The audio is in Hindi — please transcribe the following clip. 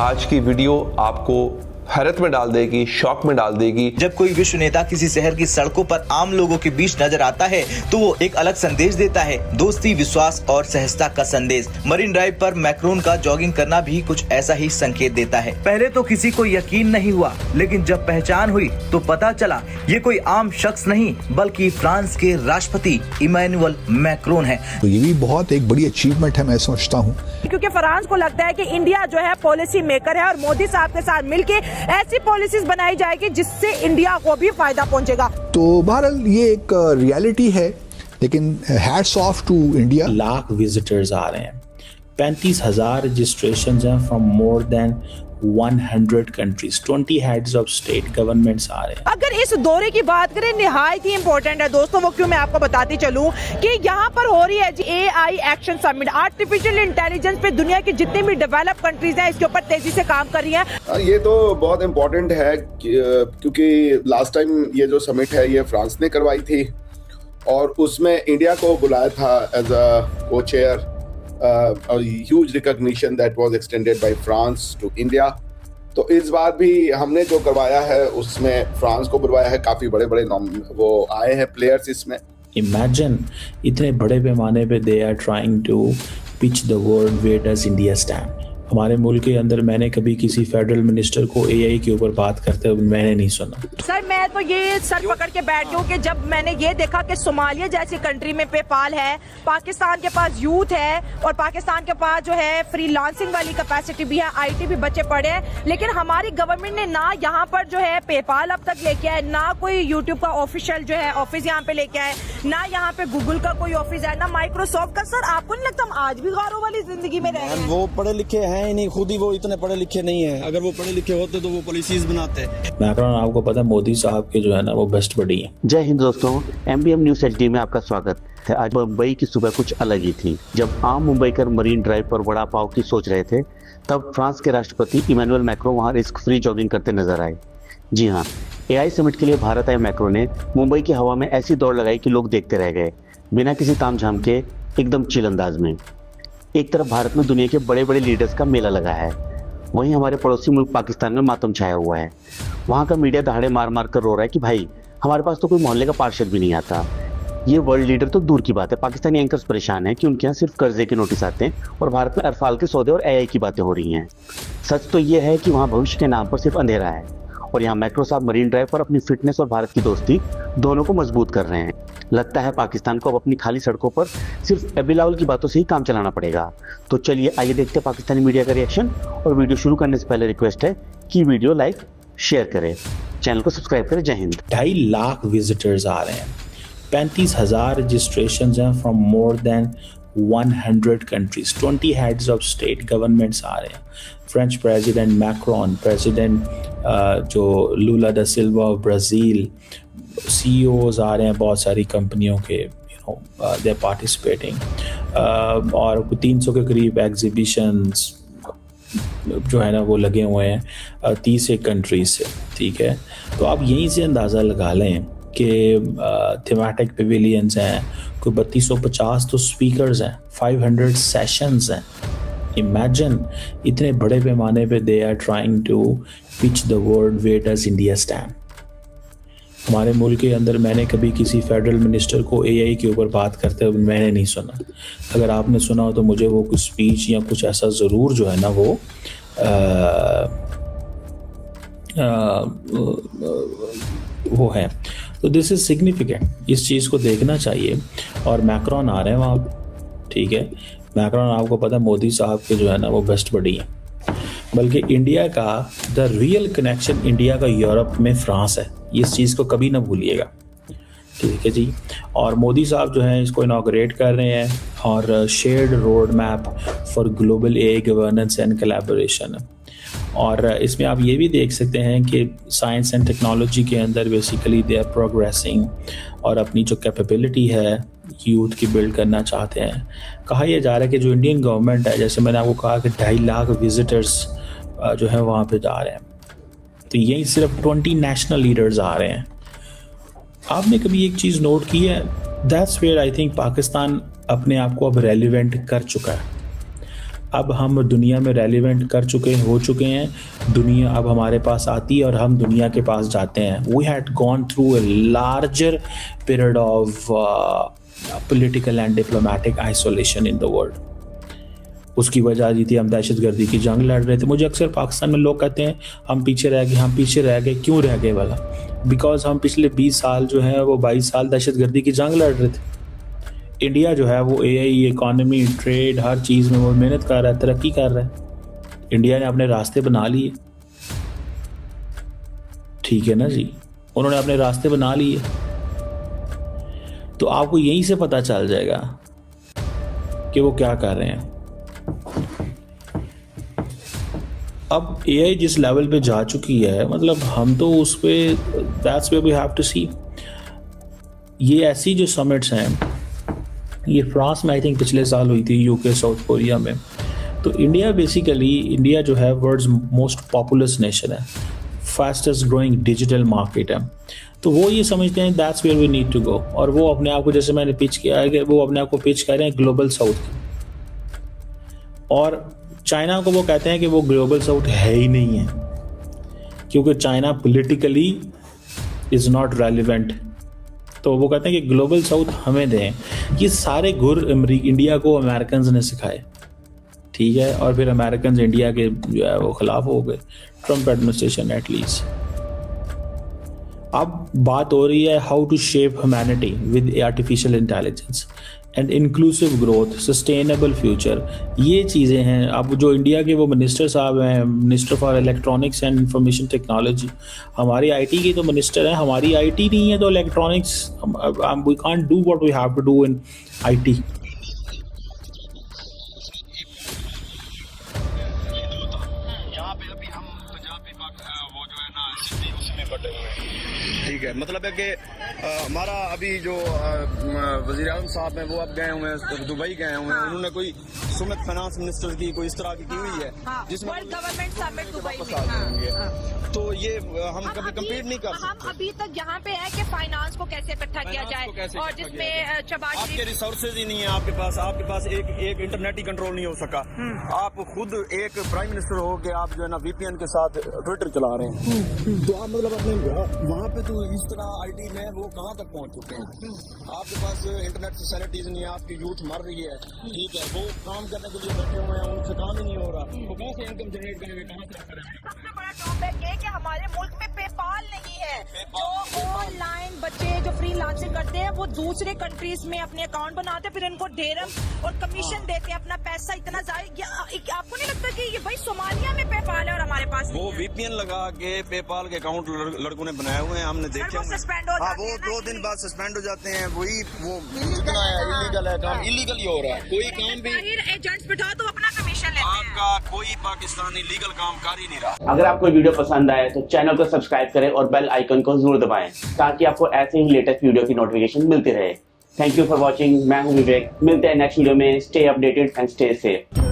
आज की वीडियो आपको हैरत में डाल देगी, शॉक में डाल देगी। जब कोई विश्व नेता किसी शहर की सड़कों पर आम लोगों के बीच नजर आता है तो वो एक अलग संदेश देता है, दोस्ती, विश्वास और सहजता का संदेश। मरीन ड्राइव पर मैक्रोन का जॉगिंग करना भी कुछ ऐसा ही संकेत देता है। पहले तो किसी को यकीन नहीं हुआ, लेकिन जब पहचान हुई तो पता चला ये कोई आम शख्स नहीं बल्कि फ्रांस के राष्ट्रपति इमैनुअल मैक्रोन है। तो ये भी बहुत एक बड़ी अचीवमेंट है, मैं समझता हूँ, क्योंकि फ्रांस को लगता है कि इंडिया जो है पॉलिसी मेकर है और मोदी साहब के साथ मिलके ऐसी पॉलिसीज बनाई जाएगी जिससे इंडिया को भी फायदा पहुंचेगा। तो बहरहाल ये एक रियलिटी है, लेकिन hats off to India. Lakh visitors आ रहे हैं, 35,000 रजिस्ट्रेशंस हैं from more than 100 countries, 20 heads of state governments आ रहे हैं। अगर इस दौरे की बात करें, निहायत ही इम्पोर्टेंट है दोस्तों। वो क्यों, मैं आपको बताती चलूं कि यहाँ पर हो रही है जी AI action summit. Artificial intelligence पे दुनिया की जितनी भी डेवलप कंट्रीज हैं इसके ऊपर तेजी से काम कर रही हैं। ये तो बहुत इम्पोर्टेंट है क्योंकि लास्ट टाइम ये जो समिट है ये फ्रांस ने करवाई थी और उसमें इंडिया को बुलाया था एज अ को chair. A huge recognition that was extended by France to India। तो इस बार भी हमने जो करवाया है उसमें फ्रांस को बुलवाया है, काफी बड़े बड़े वो आए हैं प्लेयर्स इसमें। इमेजिन इतने बड़े पैमाने पे they are trying to pitch the world where does India stand. हमारे मुल्क के अंदर मैंने कभी किसी फेडरल मिनिस्टर को AI के ऊपर बात करते हुए मैंने नहीं सुना। सर मैं तो ये सर पकड़ के बैठ गई कि जब मैंने ये देखा कि सोमालिया जैसी कंट्री में पेपाल है, पाकिस्तान के पास यूथ है और पाकिस्तान के पास जो है फ्रीलांसिंग वाली कैपेसिटी भी है, IT भी बच्चे पढ़े हैं, लेकिन हमारी गवर्नमेंट ने ना यहाँ पर जो है पेपाल अब तक लेके आए, ना कोई यूट्यूब का ऑफिशियल जो है ऑफिस यहाँ पे लेके आए, ना यहाँ पे गूगल का कोई ऑफिस है, ना माइक्रोसॉफ्ट का। सर आपको नहीं लगता हम आज भी गारों वाली जिंदगी में रह रहे हैं? वो पढ़े लिखे हैं ही नहीं, खुद ही वो इतने पढ़े लिखे नहीं है। अगर वो पढ़े लिखे होते तो वो पॉलिसीज बनाते। मैक्रोन, आपको पता है मोदी साहब के जो है ना वो बेस्ट बडी है। जय हिंद दोस्तों, MBM न्यूज HD में आपका स्वागत है। आज मुंबई की सुबह कुछ अलग ही थी। जब आम मुंबईकर मरीन ड्राइव पर वड़ा पाव की सोच रहे थे तब फ्रांस के राष्ट्रपति इमैनुअल मैक्रोन वहां रिस्क फ्री जॉगिंग करते नजर आए। जी हाँ, AI समिट के लिए भारत आए मैक्रोन ने मुंबई की हवा में ऐसी दौड़ लगाई कि लोग देखते रह गए, बिना किसी तामझाम के, एकदम चिल अंदाज में। एक तरफ भारत में दुनिया के बड़े बड़े लीडर्स का मेला लगा है, वहीं हमारे पड़ोसी मुल्क पाकिस्तान में मातम छाया हुआ है। वहाँ का मीडिया दहाड़े मार मार कर रो रहा है कि भाई हमारे पास तो कोई मोहल्ले का पार्षद भी नहीं आता। ये वर्ल्ड लीडर तो दूर की बात है, पाकिस्तानी एंकर्स परेशान हैं कि उनके यहाँ सिर्फ कर्जे के नोटिस आते हैं और भारत में अरफाल के सौदे और AI की बातें हो रही हैं। सच तो ये है कि वहाँ भविष्य के नाम पर सिर्फ अंधेरा है और यहाँ मैक्रो साहब मरीन ड्राइव पर अपनी फिटनेस और भारत की दोस्ती दोनों को मजबूत कर रहे हैं। लगता है पाकिस्तान को अब अपनी खाली सड़कों पर सिर्फ एबिलाउल की बातों से ही काम चलाना पड़ेगा। तो चलिए आइए देखते हैं पाकिस्तानी मीडिया का रिएक्शन। और वीडियो शुरू करने से पहले रिक्वेस्ट है कि वीडियो लाइक शेयर करें, चैनल को सब्सक्राइब करें। जय हिंद। 2.5 लाख विजिटर्स आ रहे हैं, 35,000 रजिस्ट्रेशंस हैं from more than 100 countries, 20 heads of state governments आ रहे हैं। फ्रेंच प्रेसिडेंट मैक्रोन, प्रेसिडेंट जो Lula da Silva of Brazil, CEOs आ रहे हैं बहुत सारी कंपनियों के, दे आर पार्टिसिपेटिंग। और 300 के करीब एग्जीबिशंस जो है ना वो लगे हुए हैं 30 कंट्रीज से। ठीक है, तो आप यहीं से अंदाज़ा लगा लें कि थीमेटिक पेविलियंस हैं, कोई 3250 तो स्पीकर्स हैं, 500 सेशंस हैं। इमेजिन इतने बड़े पैमाने पे they are trying to pitch the world where does India stand. हमारे मुल्क के अंदर मैंने कभी किसी फेडरल मिनिस्टर को AI के ऊपर बात करते हुए मैंने नहीं सुना। अगर आपने सुना हो तो मुझे वो कुछ स्पीच या कुछ ऐसा ज़रूर जो है ना वो है। तो दिस इज़ सिग्निफिकेंट, इस चीज़ को देखना चाहिए। और मैक्रोन आ रहे हैं वहाँ, ठीक है। मैक्रोन, आपको पता है मोदी साहब के जो है ना वो बेस्ट बडी है। बल्कि इंडिया का द रियल कनेक्शन इंडिया का यूरोप में फ्रांस है, इस चीज़ को कभी ना भूलिएगा, ठीक है जी। और मोदी साहब जो हैं इसको इनॉग्रेट कर रहे हैं और shared road map for global AI governance and collaboration. और इसमें आप ये भी देख सकते हैं कि साइंस एंड टेक्नोलॉजी के अंदर बेसिकली दे आर प्रोग्रेसिंग और अपनी जो कैपेबिलिटी है यूथ की बिल्ड करना चाहते हैं। कहा यह जा रहा है कि जो इंडियन गवर्नमेंट है, जैसे मैंने आपको कहा कि 2.5 लाख विजिटर्स जो है वहाँ पे जा रहे हैं, तो यही सिर्फ 20 नेशनल लीडर्स आ रहे हैं। आपने कभी एक चीज़ नोट की है, that's where I think Pakistan अपने आप को अब रेलिवेंट कर चुका है। अब हम दुनिया में रेलिवेंट हो चुके हैं, दुनिया अब हमारे पास आती है और हम दुनिया के पास जाते हैं। We had gone through a larger period of political and diplomatic isolation in the world. उसकी वजह ये थी हम दहशतगर्दी की जंग लड़ रहे थे। मुझे अक्सर पाकिस्तान में लोग कहते हैं हम पीछे रह गए। क्यों रह गए वाला? बिकॉज हम पिछले 20 साल जो है वो 22 साल दहशतगर्दी की जंग लड़ रहे थे। इंडिया जो है वो AI, इकॉनमी, ट्रेड, हर चीज़ में वो मेहनत कर रहा है, तरक्की कर रहा है। इंडिया ने अपने रास्ते बना लिए, ठीक है ना जी, उन्होंने अपने रास्ते बना लिए। तो आपको यहीं से पता चल जाएगा कि वो क्या कर रहे हैं। अब AI जिस लेवल पे जा चुकी है, मतलब हम तो उस पे that's way we have to see. ये ऐसी जो समिट्स हैं, ये फ्रांस में आई थिंक पिछले साल हुई थी, UK, साउथ कोरिया में। तो इंडिया जो है वर्ल्ड्स मोस्ट पॉपुलस नेशन है, फास्टेस्ट ग्रोइंग डिजिटल मार्केट है। तो वो ये समझते हैं that's where we need to go, और वो अपने आप को, जैसे मैंने पिच किया है, वो अपने आप को पिच कर रहे हैं ग्लोबल साउथ की। और चाइना को वो कहते हैं कि वो ग्लोबल साउथ है ही नहीं है, क्योंकि China politically is not relevant. तो वो कहते हैं कि ग्लोबल साउथ हमें दें। ये सारे गुर इंडिया को अमेरिकन ने सिखाए, ठीक है, और फिर अमेरिकन इंडिया के जो है वो खिलाफ हो गए, ट्रम्प एडमिनिस्ट्रेशन एटलीस्ट। अब बात हो रही है how to shape humanity with artificial intelligence and inclusive growth, sustainable future. ये चीज़ें हैं। अब जो इंडिया के वो मिनिस्टर साहब हैं, minister for electronics and information technology, हमारी IT की तो मिनिस्टर हैं, हमारी IT नहीं है तो electronics, we can't do what we have to do in IT। ठीक है, मतलब है कि हमारा अभी जो वज़ीर आज़म साहब हैं वो अब गए हुए हैं, दुबई गए हुए हैं। उन्होंने कोई सुमित फाइनेंस मिनिस्टर की कोई इस तरह की हुई है जिसमें गवर्नमेंट समिट दुबई में। तो ये हम कभी कम्पीट नहीं कर सकते। हम अभी तक यहाँ पे है कि फाइनेंस को कैसे इकट्ठा किया जाए, और जिसमें शहबाज आपके रिसोर्सेज ही नहीं है, आपके पास एक इंटरनेट ही कंट्रोल नहीं हो सका। आप खुद एक प्राइम मिनिस्टर हो के आप जो है ना VPN के साथ ट्विटर चला रहे हैं। तो आप मतलब अपने वहाँ पे तो इस तरह IT में वो कहाँ तक पहुँच चुके हैं। आपके पास इंटरनेट फैसिलिटीज नहीं है, आपकी यूथ मर रही है, ठीक है, वो काम करने के लिए बैठे हुए हैं, उनसे काम ही नहीं हो रहा। वो कहाँ से इनकम जनरेट करेंगे, कहाँ से करेंगे? सबसे बड़ा ड्रॉबैक ये कि हमारे मुल्क में पेपाल नहीं है। जो ऑनलाइन बच्चे जो फ्रीलांसिंग करते हैं वो दूसरे कंट्रीज में अपने अकाउंट बनाते हैं, फिर इनको ढेरम और कमीशन देते हैं, अपना पैसा इतना आपको नहीं लगता कि ये भाई सोमालिया में पेपाल है और हमारे पास वो VPN लगा के पेपाल के अकाउंट लड़कों ने बनाए हुए हैं, हमने देखे। सस्पेंड हो जाते हैं, वो 2 दिन बाद सस्पेंड हो जाते हैं। वो जितना है इलीगल है, काम इलीगल ही हो रहा है। कोई काम भी एजेंट्स बिठाओ तो अपना कमीशन लेते हैं। आपका कोई पाकिस्तानी लीगल काम कर ही नहीं रहा। अगर आपको वीडियो पसंद आए तो चैनल को सब्सक्राइब करें और बेल आइकन को जरूर दबाएं ताकि आपको ऐसे ही लेटेस्ट वीडियो की नोटिफिकेशन मिलती रहे। Thank you for watching. मैं हूं विवेक, मिलते हैं नेक्स्ट वीडियो में। Stay updated and stay safe.